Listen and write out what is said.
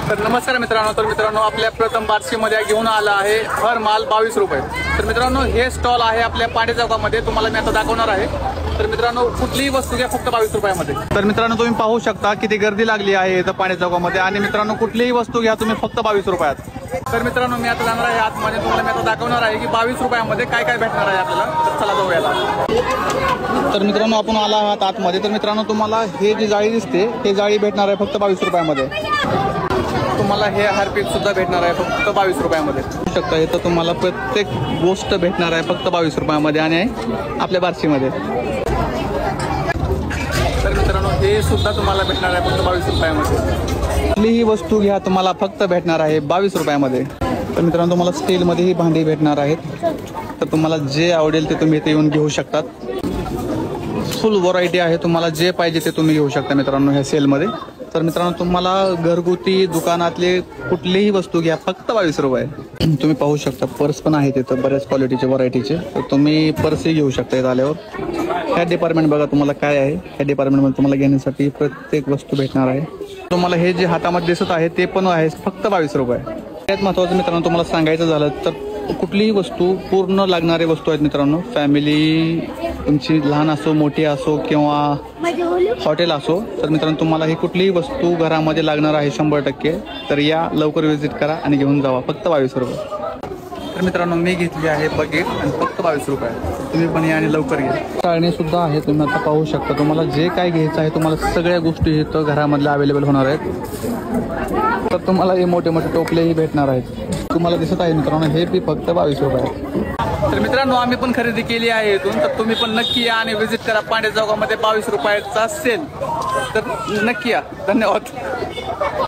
तर नमस्कार मित्रांनो, आपल्या प्रथम बार्शीमध्ये घेऊन आला आहे हर माल 22 रुपये। तर मित्रांनो हे स्टॉल आहे आपल्या पांडे चौकामध्ये, तुम्हाला मी आता दाखवणार आहे। तर मित्रांनो कुठलीही वस्तू घ्या फक्त 22 रुपयामध्ये। तर मित्रांनो तुम्ही पाहू शकता किती गर्दी लागली आहे इथं पांडे चौकामध्ये, आणि मित्रांनो कुठलीही वस्तू घ्या तुम्ही फक्त 22 रुपयात। तर मित्रांनो मी आता जाणार आहे आतमध्ये, तुम्हाला मी आता दाखवणार आहे की 22 रुपयामध्ये काय काय भेटणार आहे आपल्याला। तर चला जाऊया। तर मित्रांनो आपण आला आहात आतमध्ये। तर मित्रांनो तुम्हाला हे जी जाळी दिसते ते जाळी भेटणार आहे फक्त 22 रुपयामध्ये। तुम्हाला हे हार्पिक सुद्धा भेटणार आहे फक्त 22 रुपयामध्ये। बघू शकता इथं तुम्हाला प्रत्येक गोष्ट भेटणार आहे फक्त 22 रुपयामध्ये आणि आपल्या बार्शीमध्ये। तर मित्रांनो हे सुद्धा तुम्हाला भेटणार आहे फक्त 22 रुपयामध्ये। कुठलीही वस्तू घ्या तुम्हाला फक्त भेटणार आहे 22 रुपयामध्ये। तर मित्रांनो तुम्हाला स्टीलमध्ये ही भांडी भेटणार आहेत, तर तुम्हाला जे आवडेल ते तुम्ही इथे येऊन घेऊ शकतात। फुल व्हरायटी आहे, तुम्हाला जे पाहिजे ते तुम्ही घेऊ शकता मित्रांनो ह्या सेलमध्ये। तर मित्रांनो तुम्हाला घरगुती दुकानातले कुठलीही वस्तू घ्या फक्त 22 रुपये। तुम्ही पाहू शकता पर्स पण आहे तिथं बऱ्याच क्वालिटीचे व्हरायटीचे, तर तुम्ही पर्सही घेऊ शकता इथं आल्यावर। ह्या डिपार्टमेंट बघा तुम्हाला काय आहे, ह्या डिपार्टमेंटमध्ये तुम्हाला घेण्यासाठी प्रत्येक वस्तू भेटणार आहे। तुम्हाला हे जे हातामध्ये दिसत आहे ते पण आहे फक्त 22 रुपये। त्यात महत्त्वाचं मित्रांनो तुम्हाला सांगायचं झालं तर कुठलीही वस्तू पूर्ण लागणारी वस्तू आहेत मित्रांनो। फॅमिली तुमची लहान असो मोठी असो किंवा हॉटेल असो, तर मित्रांनो तुम्हाला ही कुठलीही वस्तू घरामध्ये लागणार आहे 100%। तर या लवकर व्हिजिट करा आणि घेऊन जावा फक्त 22 रुपये। तर मित्रांनो मी घेतली आहे बकेट आणि फक्त 22 रुपये। तुम्ही पण या आणि लवकर घ्या। चाळणी सुद्धा आहे, तुम्ही आता पाहू शकता। तुम्हाला जे काय घ्यायचं आहे तुम्हाला सगळ्या गोष्टी इथं घरामधल्या अवेलेबल होणार आहेत। तर तुम्हाला हे मोठे मोठे टोपलेही भेटणार आहेत, तुम्हाला दिसत आहे मित्रांनो हे बी फक्त 22 रुपये। तर मित्रांनो आम्ही पण खरेदी केली आहे इथून, तर तुम्ही पण नक्की या आणि व्हिजिट करा पांडे चौकामध्ये 22 रुपयाचा सेल। तर नक्की या, धन्यवाद।